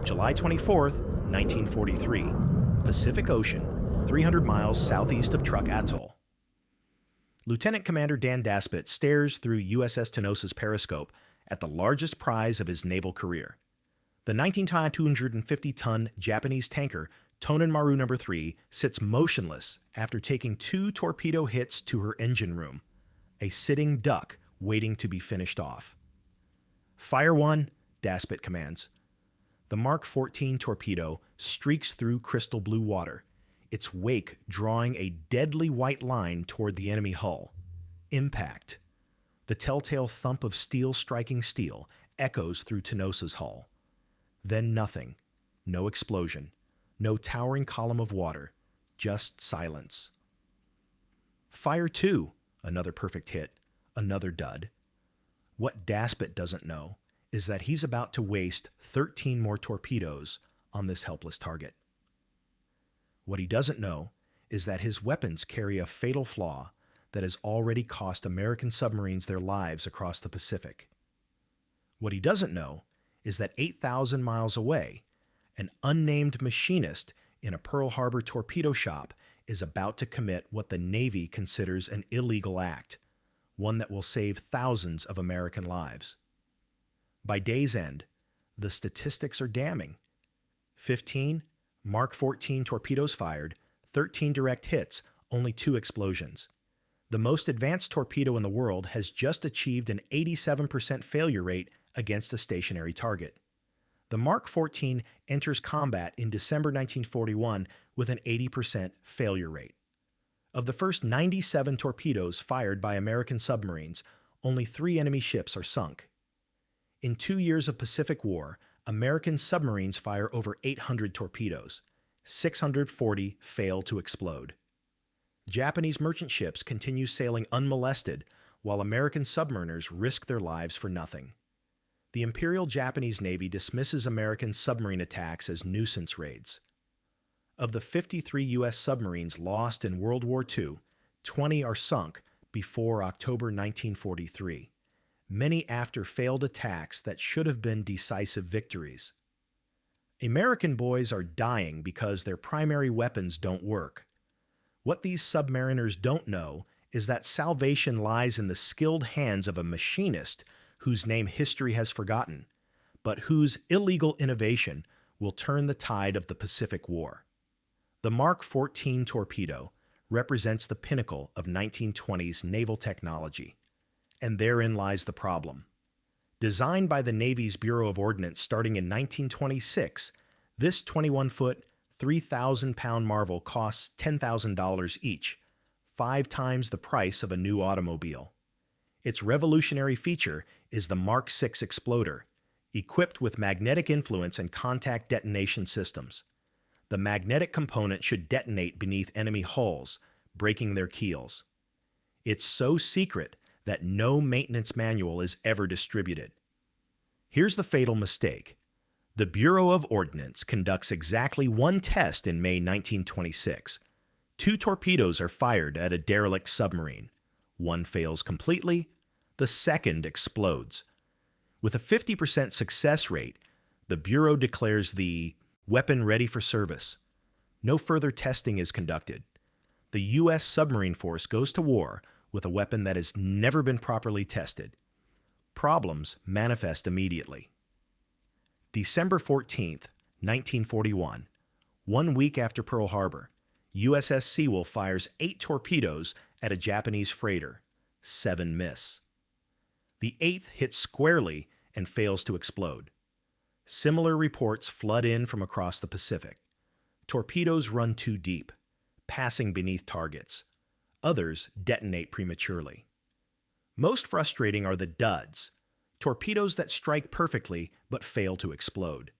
July 24, 1943, Pacific Ocean, 300 miles southeast of Truk Atoll. Lieutenant Commander Dan Daspit stares through USS Tenosa's periscope at the largest prize of his naval career. The 250-ton Japanese tanker Tonen Maru No. 3 sits motionless after taking 2 torpedo hits to her engine room, a sitting duck waiting to be finished off. "Fire one," Daspit commands. The Mark 14 torpedo streaks through crystal blue water, its wake drawing a deadly white line toward the enemy hull. Impact. The telltale thump of steel striking steel echoes through Tenosa's hull. Then nothing. No explosion. No towering column of water. Just silence. "Fire two," another perfect hit, another dud. What Daspit doesn't know is that he's about to waste 13 more torpedoes on this helpless target. What he doesn't know is that his weapons carry a fatal flaw that has already cost American submarines their lives across the Pacific. What he doesn't know is that 8,000 miles away, an unnamed machinist in a Pearl Harbor torpedo shop is about to commit what the Navy considers an illegal act, one that will save thousands of American lives. By day's end, the statistics are damning. 15 Mark 14 torpedoes fired, 13 direct hits, only 2 explosions. The most advanced torpedo in the world has just achieved an 87% failure rate against a stationary target. The Mark 14 enters combat in December 1941 with an 80% failure rate. Of the first 97 torpedoes fired by American submarines, only 3 enemy ships are sunk. In 2 years of Pacific War, American submarines fire over 800 torpedoes. 640 fail to explode. Japanese merchant ships continue sailing unmolested, while American submariners risk their lives for nothing. The Imperial Japanese Navy dismisses American submarine attacks as nuisance raids. Of the 53 U.S. submarines lost in World War II, 20 are sunk before October 1943, many after failed attacks that should have been decisive victories. American boys are dying because their primary weapons don't work. What these submariners don't know is that salvation lies in the skilled hands of a machinist whose name history has forgotten, but whose illegal innovation will turn the tide of the Pacific War. The Mark 14 torpedo represents the pinnacle of 1920s naval technology, and therein lies the problem. Designed by the Navy's Bureau of Ordnance starting in 1926, this 21-foot, 3,000-pound marvel costs $10,000 each, 5 times the price of a new automobile. Its revolutionary feature is the Mark 6 exploder, equipped with magnetic influence and contact detonation systems. The magnetic component should detonate beneath enemy hulls, breaking their keels. It's so secret that no maintenance manual is ever distributed. Here's the fatal mistake. The Bureau of Ordnance conducts exactly 1 test in May 1926. 2 torpedoes are fired at a derelict submarine. 1 fails completely, the second explodes. With a 50% success rate, the Bureau declares the weapon ready for service. No further testing is conducted. The U.S. submarine force goes to war with a weapon that has never been properly tested. Problems manifest immediately. December 14, 1941, 1 week after Pearl Harbor, USS Sewell fires 8 torpedoes at a Japanese freighter. 7 miss. The 8th hits squarely and fails to explode. Similar reports flood in from across the Pacific. Torpedoes run too deep, passing beneath targets. Others detonate prematurely. Most frustrating are the duds, torpedoes that strike perfectly but fail to explode.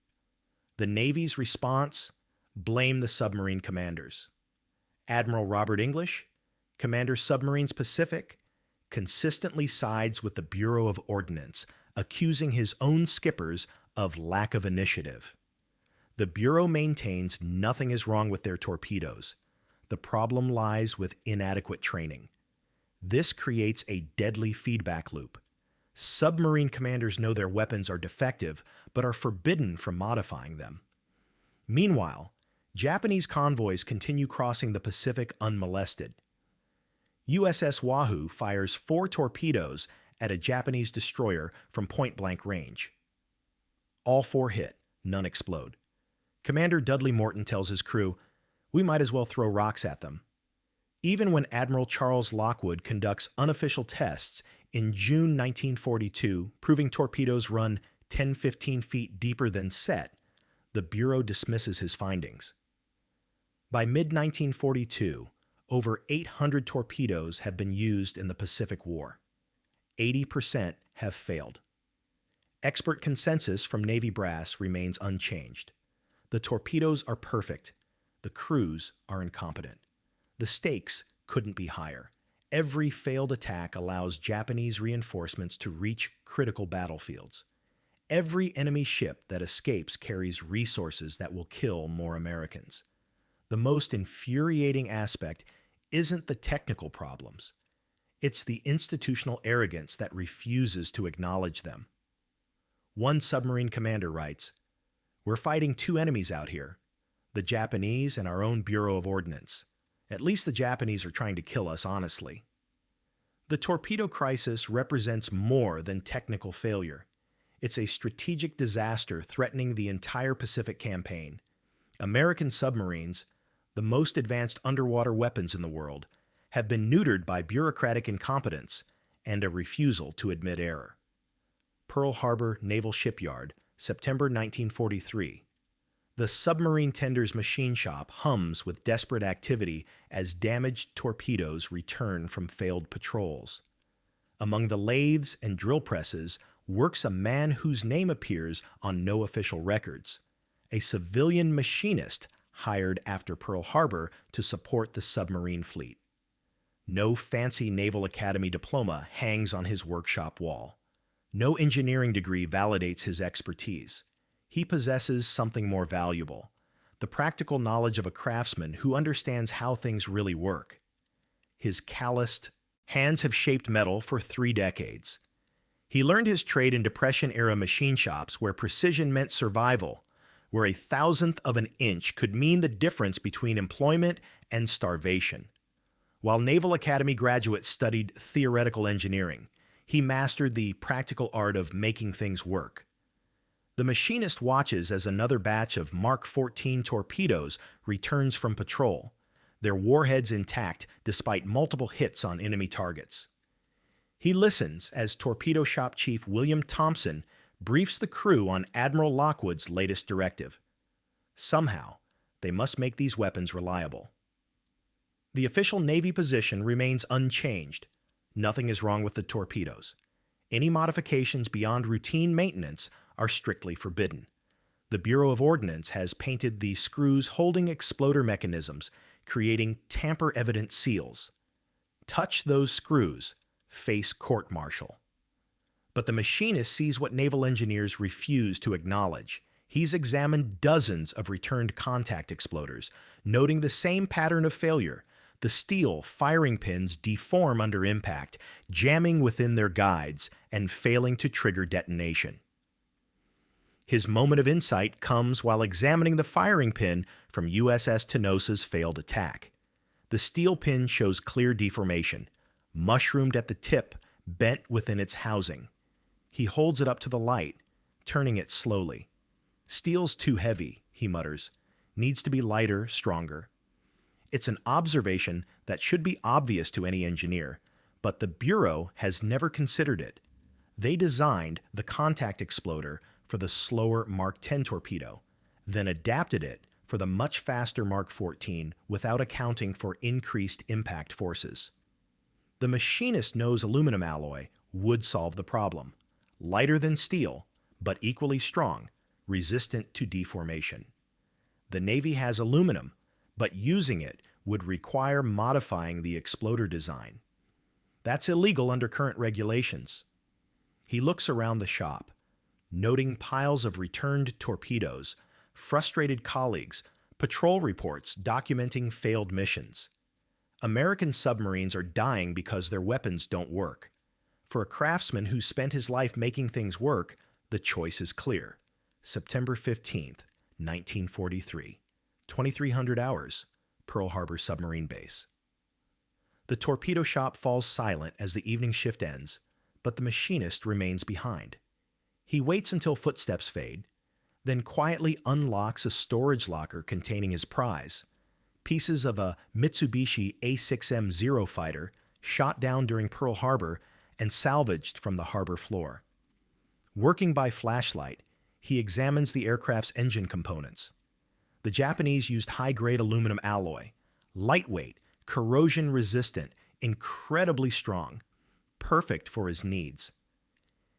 The Navy's response? Blame the submarine commanders. Admiral Robert English, Commander Submarines Pacific, consistently sides with the Bureau of Ordnance, accusing his own skippers of lack of initiative. The Bureau maintains nothing is wrong with their torpedoes. The problem lies with inadequate training. This creates a deadly feedback loop. Submarine commanders know their weapons are defective, but are forbidden from modifying them. Meanwhile, Japanese convoys continue crossing the Pacific unmolested. USS Wahoo fires 4 torpedoes at a Japanese destroyer from point-blank range. All 4 hit, none explode. Commander Dudley Morton tells his crew, "We might as well throw rocks at them." Even when Admiral Charles Lockwood conducts unofficial tests in June 1942, proving torpedoes run 10-15 feet deeper than set, the Bureau dismisses his findings. By mid-1942, over 800 torpedoes have been used in the Pacific War. 80% have failed. Expert consensus from Navy brass remains unchanged. The torpedoes are perfect. The crews are incompetent. The stakes couldn't be higher. Every failed attack allows Japanese reinforcements to reach critical battlefields. Every enemy ship that escapes carries resources that will kill more Americans. The most infuriating aspect isn't the technical problems. It's the institutional arrogance that refuses to acknowledge them. One submarine commander writes, "We're fighting 2 enemies out here, the Japanese and our own Bureau of Ordnance. At least the Japanese are trying to kill us honestly." The torpedo crisis represents more than technical failure. It's a strategic disaster threatening the entire Pacific campaign. American submarines, the most advanced underwater weapons in the world, have been neutered by bureaucratic incompetence and a refusal to admit error. Pearl Harbor Naval Shipyard, September 1943. The submarine tender's machine shop hums with desperate activity as damaged torpedoes return from failed patrols. Among the lathes and drill presses works a man whose name appears on no official records, a civilian machinist hired after Pearl Harbor to support the submarine fleet. No fancy Naval Academy diploma hangs on his workshop wall. No engineering degree validates his expertise. He possesses something more valuable, the practical knowledge of a craftsman who understands how things really work. His calloused hands have shaped metal for 3 decades. He learned his trade in Depression-era machine shops where precision meant survival, where a thousandth of an inch could mean the difference between employment and starvation. While Naval Academy graduates studied theoretical engineering, he mastered the practical art of making things work. The machinist watches as another batch of Mark 14 torpedoes returns from patrol, their warheads intact despite multiple hits on enemy targets. He listens as Torpedo Shop Chief William Thompson briefs the crew on Admiral Lockwood's latest directive. Somehow, they must make these weapons reliable. The official Navy position remains unchanged. Nothing is wrong with the torpedoes. Any modifications beyond routine maintenance are strictly forbidden. The Bureau of Ordnance has painted the screws holding exploder mechanisms, creating tamper-evident seals. Touch those screws, face court-martial. But the machinist sees what naval engineers refuse to acknowledge. He's examined dozens of returned contact exploders, noting the same pattern of failure. The steel firing pins deform under impact, jamming within their guides and failing to trigger detonation. His moment of insight comes while examining the firing pin from USS Tenosa's failed attack. The steel pin shows clear deformation, mushroomed at the tip, bent within its housing. He holds it up to the light, turning it slowly. "Steel's too heavy," he mutters. "Needs to be lighter, stronger." It's an observation that should be obvious to any engineer, but the Bureau has never considered it. They designed the contact exploder for the slower Mark 10 torpedo, then adapted it for the much faster Mark 14 without accounting for increased impact forces. The machinist knows aluminum alloy would solve the problem. Lighter than steel, but equally strong, resistant to deformation. The Navy has aluminum, but using it would require modifying the exploder design. That's illegal under current regulations. He looks around the shop, noting piles of returned torpedoes, frustrated colleagues, patrol reports documenting failed missions. American submarines are dying because their weapons don't work. For a craftsman who spent his life making things work, the choice is clear. September 15th, 1943, 2300 hours, Pearl Harbor submarine base. The torpedo shop falls silent as the evening shift ends, but the machinist remains behind. He waits until footsteps fade, then quietly unlocks a storage locker containing his prize, pieces of a Mitsubishi A6M Zero fighter shot down during Pearl Harbor and salvaged from the harbor floor. Working by flashlight, he examines the aircraft's engine components. The Japanese used high-grade aluminum alloy, lightweight, corrosion-resistant, incredibly strong, perfect for his needs.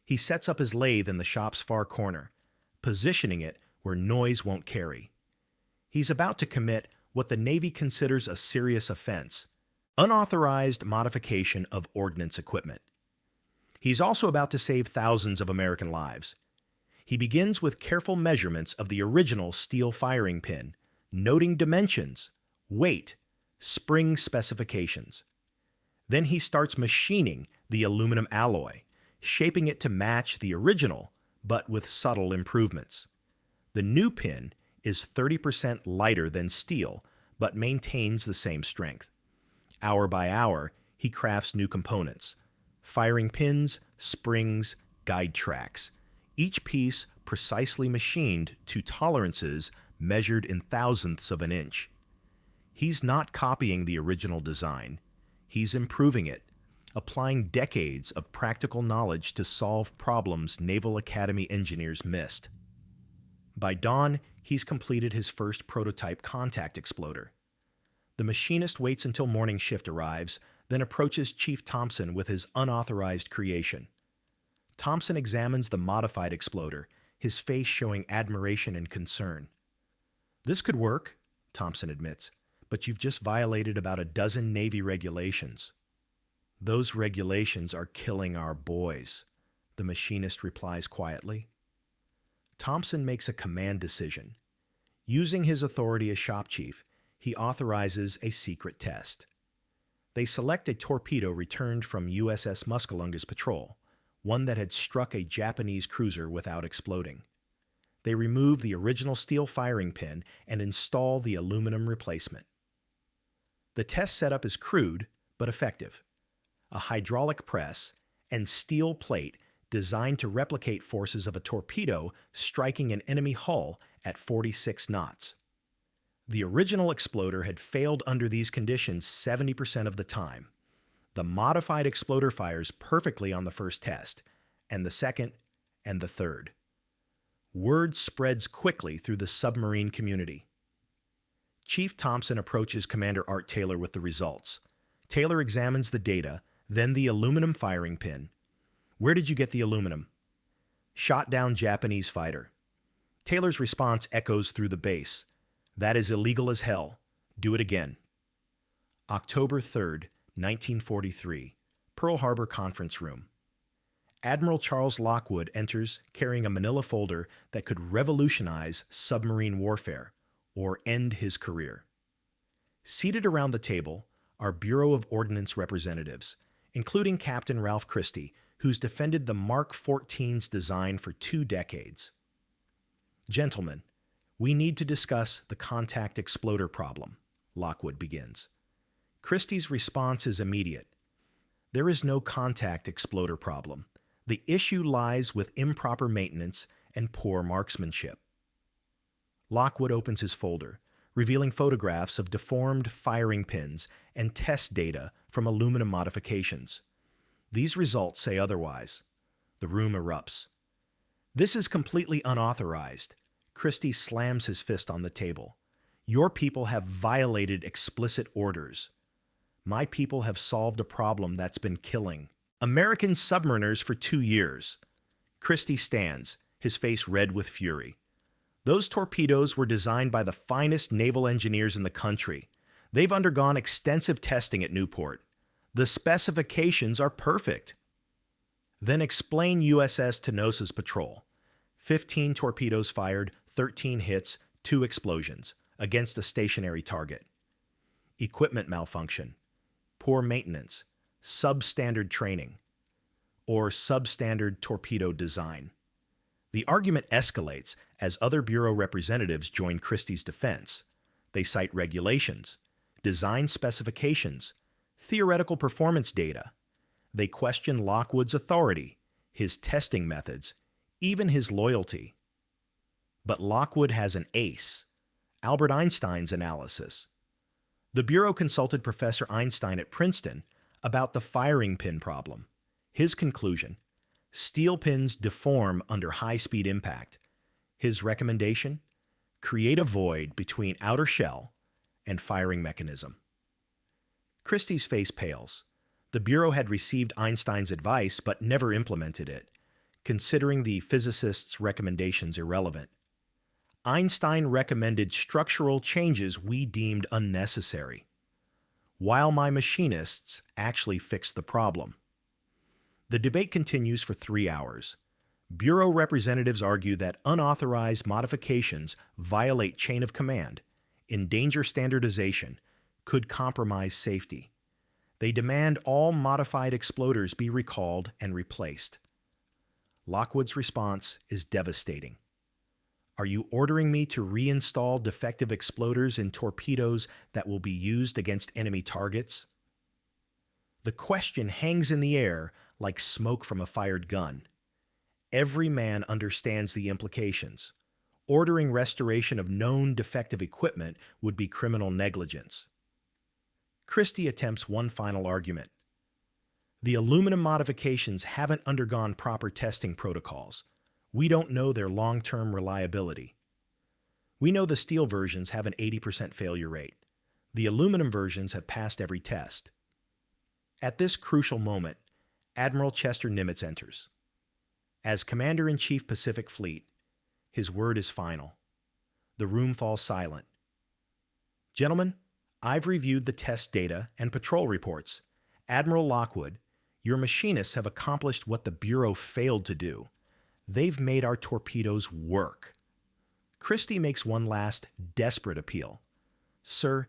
He sets up his lathe in the shop's far corner, positioning it where noise won't carry. He's about to commit what the Navy considers a serious offense: unauthorized modification of ordnance equipment. He's also about to save thousands of American lives. He begins with careful measurements of the original steel firing pin, noting dimensions, weight, spring specifications. Then he starts machining the aluminum alloy, shaping it to match the original, but with subtle improvements. The new pin is 30% lighter than steel, but maintains the same strength. Hour by hour, he crafts new components: firing pins, springs, guide tracks, each piece precisely machined to tolerances measured in thousandths of an inch. He's not copying the original design. He's improving it, applying decades of practical knowledge to solve problems Naval Academy engineers missed. By dawn, he's completed his first prototype contact exploder. The machinist waits until morning shift arrives, then approaches Chief Thompson with his unauthorized creation. Thompson examines the modified exploder, his face showing admiration and concern. "This could work," Thompson admits, "but you've just violated about a dozen Navy regulations." "Those regulations are killing our boys," the machinist replies quietly. Thompson makes a command decision. Using his authority as shop chief, he authorizes a secret test. They select a torpedo returned from USS Muskellunga's patrol, one that had struck a Japanese cruiser without exploding. They remove the original steel firing pin and install the aluminum replacement. The test setup is crude but effective: a hydraulic press and steel plate designed to replicate forces of a torpedo striking an enemy hull at 46 knots. The original exploder had failed under these conditions 70% of the time. The modified exploder fires perfectly on the first test, and the second, and the third. Word spreads quickly through the submarine community. Chief Thompson approaches Commander Art Taylor with the results. Taylor examines the data, then the aluminum firing pin. "Where did you get the aluminum?" "Shot down Japanese fighter." Taylor's response echoes through the base: "That is illegal as hell. Do it again." October 3rd, 1943, Pearl Harbor Conference Room. Admiral Charles Lockwood enters carrying a manila folder that could revolutionize submarine warfare or end his career. Seated around the table are Bureau of Ordnance representatives, including Captain Ralph Christie, who's defended the Mark 14's design for 2 decades. "Gentlemen, we need to discuss the contact exploder problem," Lockwood begins. Christie's response is immediate. "There is no contact exploder problem. The issue lies with improper maintenance and poor marksmanship." Lockwood opens his folder, revealing photographs of deformed firing pins and test data from aluminum modifications. These results say otherwise. The room erupts. "This is completely unauthorized." Christie slams his fist on the table. "Your people have violated explicit orders. My people have solved a problem that's been killing American submariners for 2 years." Christie stands, his face red with fury. "Those torpedoes were designed by the finest naval engineers in the country. They've undergone extensive testing at Newport. The specifications are perfect." "Then explain USS Tenosa's patrol. 15 torpedoes fired, 13 hits, 2 explosions, against a stationary target. Equipment malfunction, poor maintenance, substandard training. or substandard torpedo design. The argument escalates as other Bureau representatives join Christie's defense. They cite regulations, design specifications, theoretical performance data. They question Lockwood's authority, his testing methods, even his loyalty. But Lockwood has an ace, Albert Einstein's analysis. The Bureau consulted Professor Einstein at Princeton about the firing pin problem. His conclusion: steel pins deform under high-speed impact. His recommendation: create a void between outer shell and firing mechanism. Christie's face pales. The Bureau had received Einstein's advice but never implemented it, considering the physicist's recommendations irrelevant. Einstein recommended structural changes we deemed unnecessary, while my machinists actually fixed the problem. The debate continues for 3 hours. Bureau representatives argue that unauthorized modifications violate chain of command, endanger standardization, could compromise safety. They demand all modified exploders be recalled and replaced. Lockwood's response is devastating. Are you ordering me to reinstall defective exploders in torpedoes that will be used against enemy targets? The question hangs in the air like smoke from a fired gun. Every man understands the implications. Ordering restoration of known defective equipment would be criminal negligence. Christie attempts one final argument. The aluminum modifications haven't undergone proper testing protocols. We don't know their long-term reliability. We know the steel versions have an 80% failure rate. The aluminum versions have passed every test. At this crucial moment, Admiral Chester Nimitz enters. As Commander-in-Chief Pacific Fleet, his word is final. The room falls silent. Gentlemen, I've reviewed the test data and patrol reports. Admiral Lockwood, your machinists have accomplished what the Bureau failed to do. They've made our torpedoes work. Christie makes one last desperate appeal. Sir,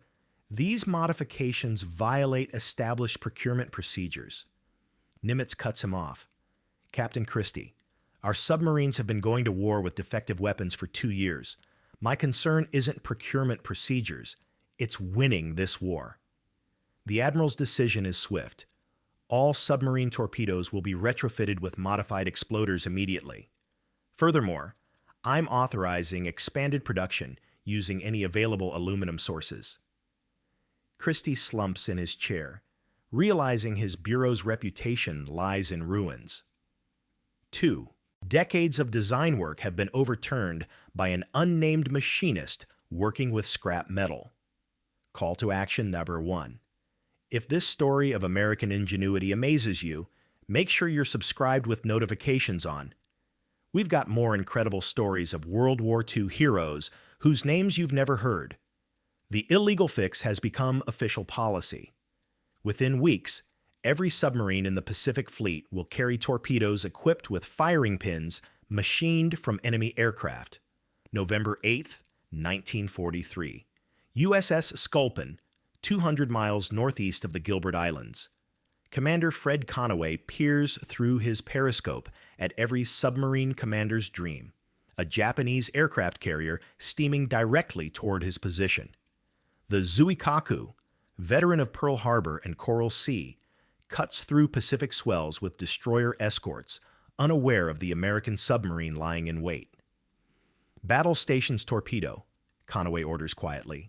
these modifications violate established procurement procedures. Nimitz cuts him off. Captain Christie, our submarines have been going to war with defective weapons for 2 years. My concern isn't procurement procedures. It's winning this war. The Admiral's decision is swift. All submarine torpedoes will be retrofitted with modified exploders immediately. Furthermore, I'm authorizing expanded production using any available aluminum sources. Christie slumps in his chair, realizing his Bureau's reputation lies in ruins. 2. Decades of design work have been overturned by an unnamed machinist working with scrap metal. Call to action number 1. If this story of American ingenuity amazes you, make sure you're subscribed with notifications on. We've got more incredible stories of World War II heroes whose names you've never heard. The illegal fix has become official policy. Within weeks, every submarine in the Pacific Fleet will carry torpedoes equipped with firing pins machined from enemy aircraft. November 8, 1943. USS Sculpin, 200 miles northeast of the Gilbert Islands. Commander Fred Conaway peers through his periscope at every submarine commander's dream, a Japanese aircraft carrier steaming directly toward his position. The Zuikaku, veteran of Pearl Harbor and Coral Sea, cuts through Pacific swells with destroyer escorts, unaware of the American submarine lying in wait. Battle station's torpedo, Conaway orders quietly.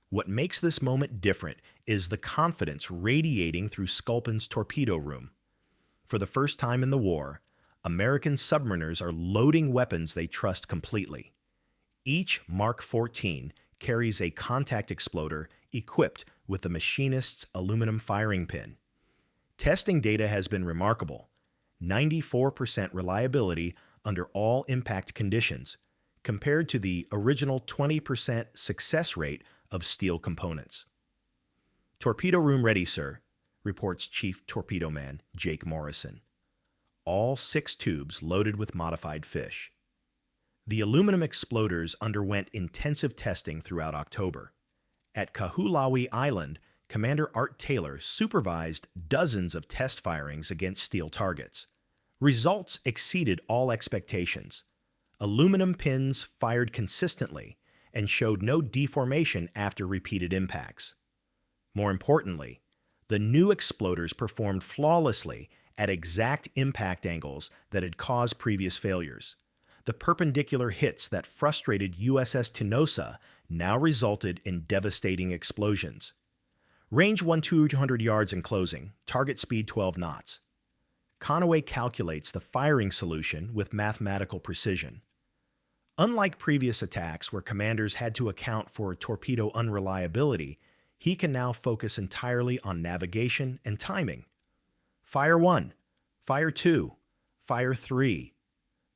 What makes this moment different is the confidence radiating through Sculpin's torpedo room. For the first time in the war, American submariners are loading weapons they trust completely. Each Mark 14 carries a contact exploder equipped with the machinist's aluminum firing pin. Testing data has been remarkable. 94% reliability under all impact conditions, compared to the original 20% success rate of steel components. Torpedo room ready, sir, reports Chief Torpedo Man Jake Morrison. All 6 tubes loaded with modified fish. The aluminum exploders underwent intensive testing throughout October. At Kahulawi Island, Commander Art Taylor supervised dozens of test firings against steel targets. Results exceeded all expectations. Aluminum pins fired consistently and showed no deformation after repeated impacts. More importantly, the new exploders performed flawlessly at exact impact angles that had caused previous failures. The perpendicular hits that frustrated USS Tenosa now resulted in devastating explosions. Range 200 yards in closing, target speed 12 knots. Conway calculates the firing solution with mathematical precision. Unlike previous attacks where commanders had to account for torpedo unreliability, he can now focus entirely on navigation and timing. Fire 1, Fire 2, Fire 3.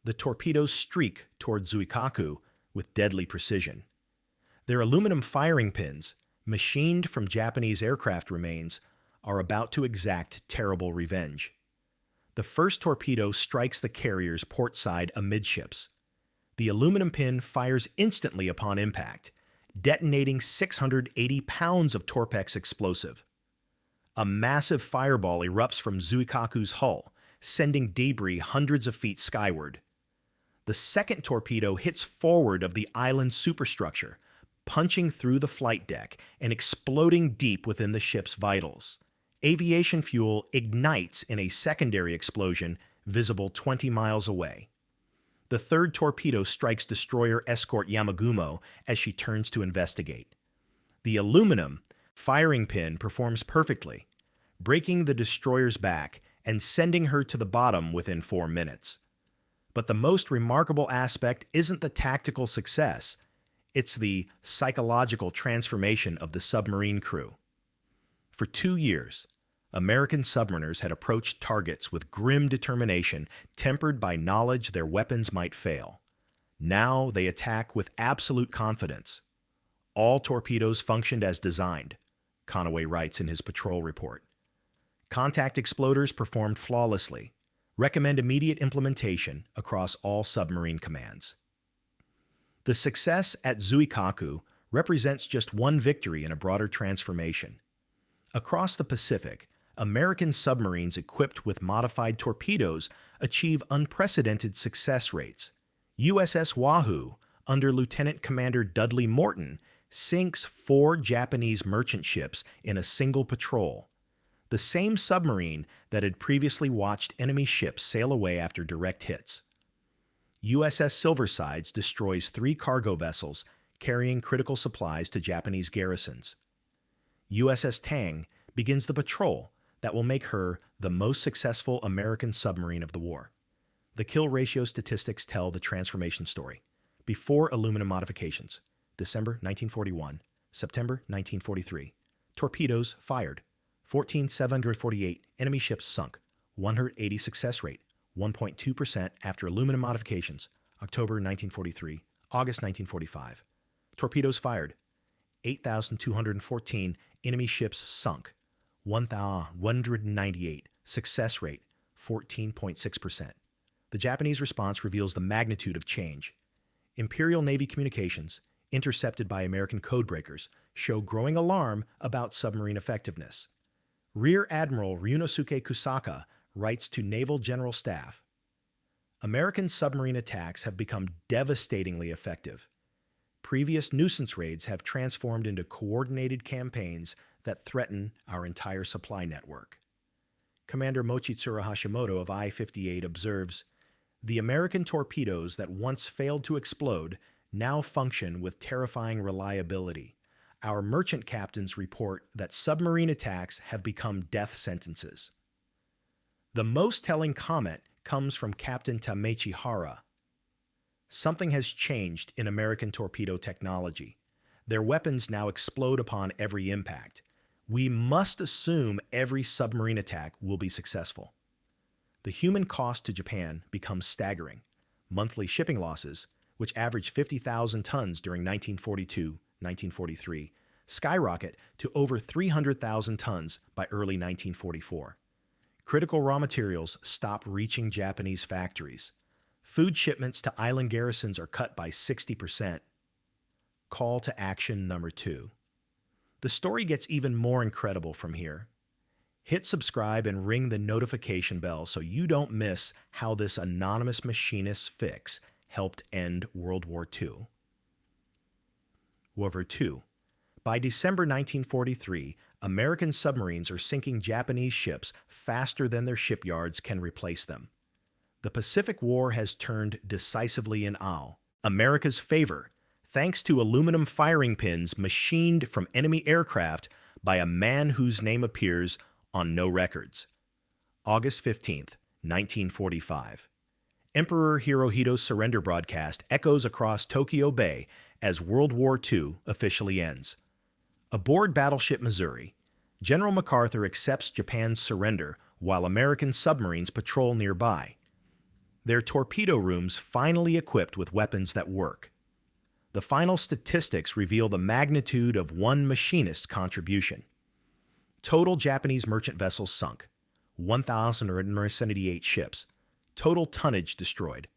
The torpedoes streak toward Zuikaku with deadly precision. Their aluminum firing pins, machined from Japanese aircraft remains, are about to exact terrible revenge. The first torpedo strikes the carrier's port side amidships. The aluminum pin fires instantly upon impact, detonating 680 pounds of Torpex explosive. A massive fireball erupts from Zuikaku's hull, sending debris hundreds of feet skyward. The second torpedo hits forward of the island's superstructure, punching through the flight deck and exploding deep within the ship's vitals. Aviation fuel ignites in a secondary explosion visible 20 miles away. The third torpedo strikes destroyer escort Yamagumo as she turns to investigate. The aluminum firing pin performs perfectly, breaking the destroyer's back and sending her to the bottom within 4 minutes. But the most remarkable aspect isn't the tactical success, it's the psychological transformation of the submarine crew. For 2 years, American submariners had approached targets with grim determination, tempered by knowledge their weapons might fail. Now they attack with absolute confidence. All torpedoes functioned as designed, Conway writes in his patrol report. Contact exploders performed flawlessly. Recommend immediate implementation across all submarine commands. The success at Zuikaku represents just one victory in a broader transformation. Across the Pacific, American submarines equipped with modified torpedoes achieve unprecedented success rates. USS Wahoo, under Lieutenant Commander Dudley Morton, sinks 4 Japanese merchant ships in a single patrol. The same submarine that had previously watched enemy ships sail away after direct hits. USS Silversides destroys 3 cargo vessels carrying critical supplies to Japanese garrisons. USS Tang begins the patrol that will make her the most successful American submarine of the war. The kill ratio statistics tell the transformation story. Before aluminum modifications, December 1941, September 1943. Torpedoes fired. 14,748 enemy ships sunk. 180 success rate. 1.2% after aluminum modifications. October 1943, August 1945. Torpedoes fired. 8,214 enemy ships sunk. 1,198 success rate. 14.6%. The Japanese response reveals the magnitude of change. Imperial Navy communications, intercepted by American codebreakers, show growing alarm about submarine effectiveness. Rear Admiral Ryunosuke Kusaka writes to Naval General Staff, American submarine attacks have become devastatingly effective. Previous nuisance raids have transformed into coordinated campaigns that threaten our entire supply network. Commander Mochitsuru Hashimoto of I-58 observes, the American torpedoes that once failed to explode now function with terrifying reliability. Our merchant captains report that submarine attacks have become death sentences. The most telling comment comes from Captain Tamechi Hara. Something has changed in American torpedo technology. Their weapons now explode upon every impact. We must assume every submarine attack will be successful. The human cost to Japan becomes staggering. Monthly shipping losses, which averaged 50,000 tons during 1942-1943, skyrocket to over 300,000 tons by early 1944. Critical raw materials stop reaching Japanese factories. Food shipments to island garrisons are cut by 60%. Call to action number 2. The story gets even more incredible from here. Hit subscribe and ring the notification bell so you don't miss how this anonymous machinist's fix helped end World War II. World War II. By December 1943, American submarines are sinking Japanese ships faster than their shipyards can replace them. The Pacific War has turned decisively in America's favor, thanks to aluminum firing pins machined from enemy aircraft by a man whose name appears on no records. August 15th, 1945. Emperor Hirohito's surrender broadcast echoes across Tokyo Bay as World War II officially ends. Aboard battleship Missouri, General MacArthur accepts Japan's surrender while American submarines patrol nearby, their torpedo rooms finally equipped with weapons that work. The final statistics reveal the magnitude of one machinist's contribution. Total Japanese merchant vessels sunk, 1,178 ships. Total tonnage destroyed,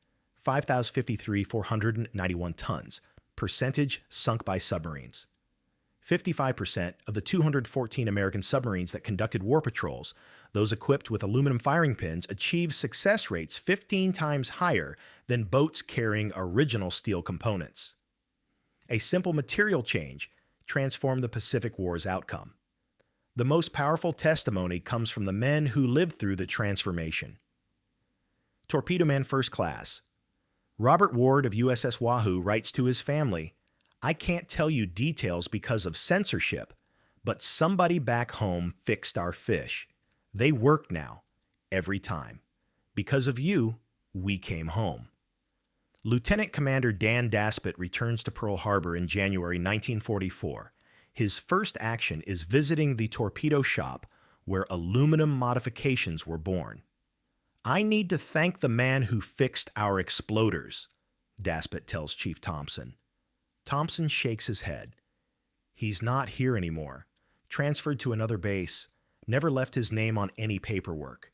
5,053,491 tons. Percentage sunk by submarines. 55% of the 214 American submarines that conducted war patrols, those equipped with aluminum firing pins, achieved success rates 15 times higher than boats carrying original steel components. A simple material change transformed the Pacific War's outcome. The most powerful testimony comes from the men who lived through the transformation. Torpedo Man First Class. Robert Ward of USS Wahoo writes to his family, "I can't tell you details because of censorship, but somebody back home fixed our fish. They work now, every time. Because of you, we came home." Lieutenant Commander Dan Daspit returns to Pearl Harbor in January 1944. His first action is visiting the torpedo shop where aluminum modifications were born. "I need to thank the man who fixed our exploders," Daspit tells Chief Thompson. Thompson shakes his head. He's not here anymore, transferred to another base, never left his name on any paperwork.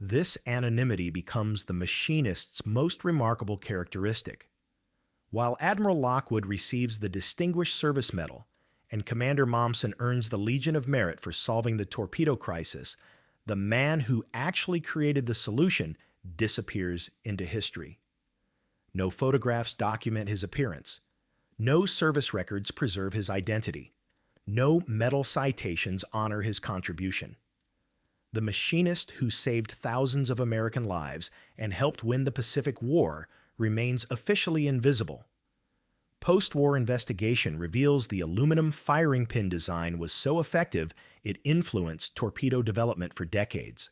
This anonymity becomes the machinist's most remarkable characteristic. While Admiral Lockwood receives the Distinguished Service Medal and Commander Mommsen earns the Legion of Merit for solving the torpedo crisis, the man who actually created the solution disappears into history. No photographs document his appearance. No service records preserve his identity. No medal citations honor his contribution. The machinist who saved thousands of American lives and helped win the Pacific War remains officially invisible. Post-war investigation reveals the aluminum firing pin design was so effective it influenced torpedo development for decades.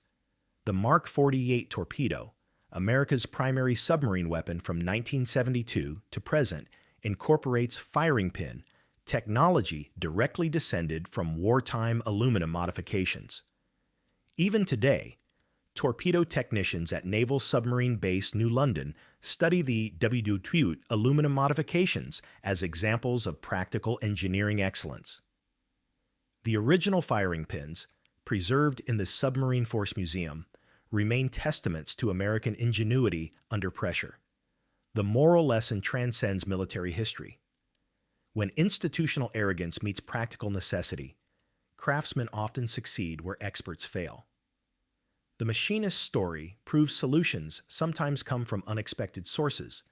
The Mark 48 torpedo, America's primary submarine weapon from 1972 to present, incorporates firing pin, technology directly descended from wartime aluminum modifications. Even today, torpedo technicians at Naval Submarine Base New London study the WWII aluminum modifications as examples of practical engineering excellence. The original firing pins, preserved in the Submarine Force Museum, remain testaments to American ingenuity under pressure. The moral lesson transcends military history. When institutional arrogance meets practical necessity, craftsmen often succeed where experts fail. The machinist's story proves solutions sometimes come from unexpected sources,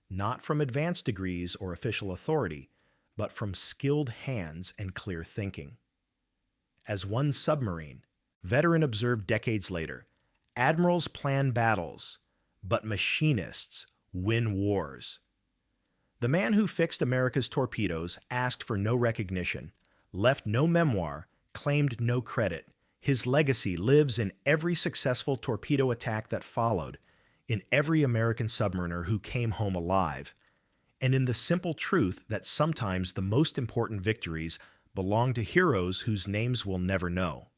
not from advanced degrees or official authority, but from skilled hands and clear thinking. As one submarine, veteran observed decades later, admirals plan battles, but machinists win wars. The man who fixed America's torpedoes asked for no recognition, left no memoir, claimed no credit. His legacy lives in every successful torpedo attack that followed, in every American submariner who came home alive, and in the simple truth that sometimes the most important victories belong to heroes whose names we'll never know.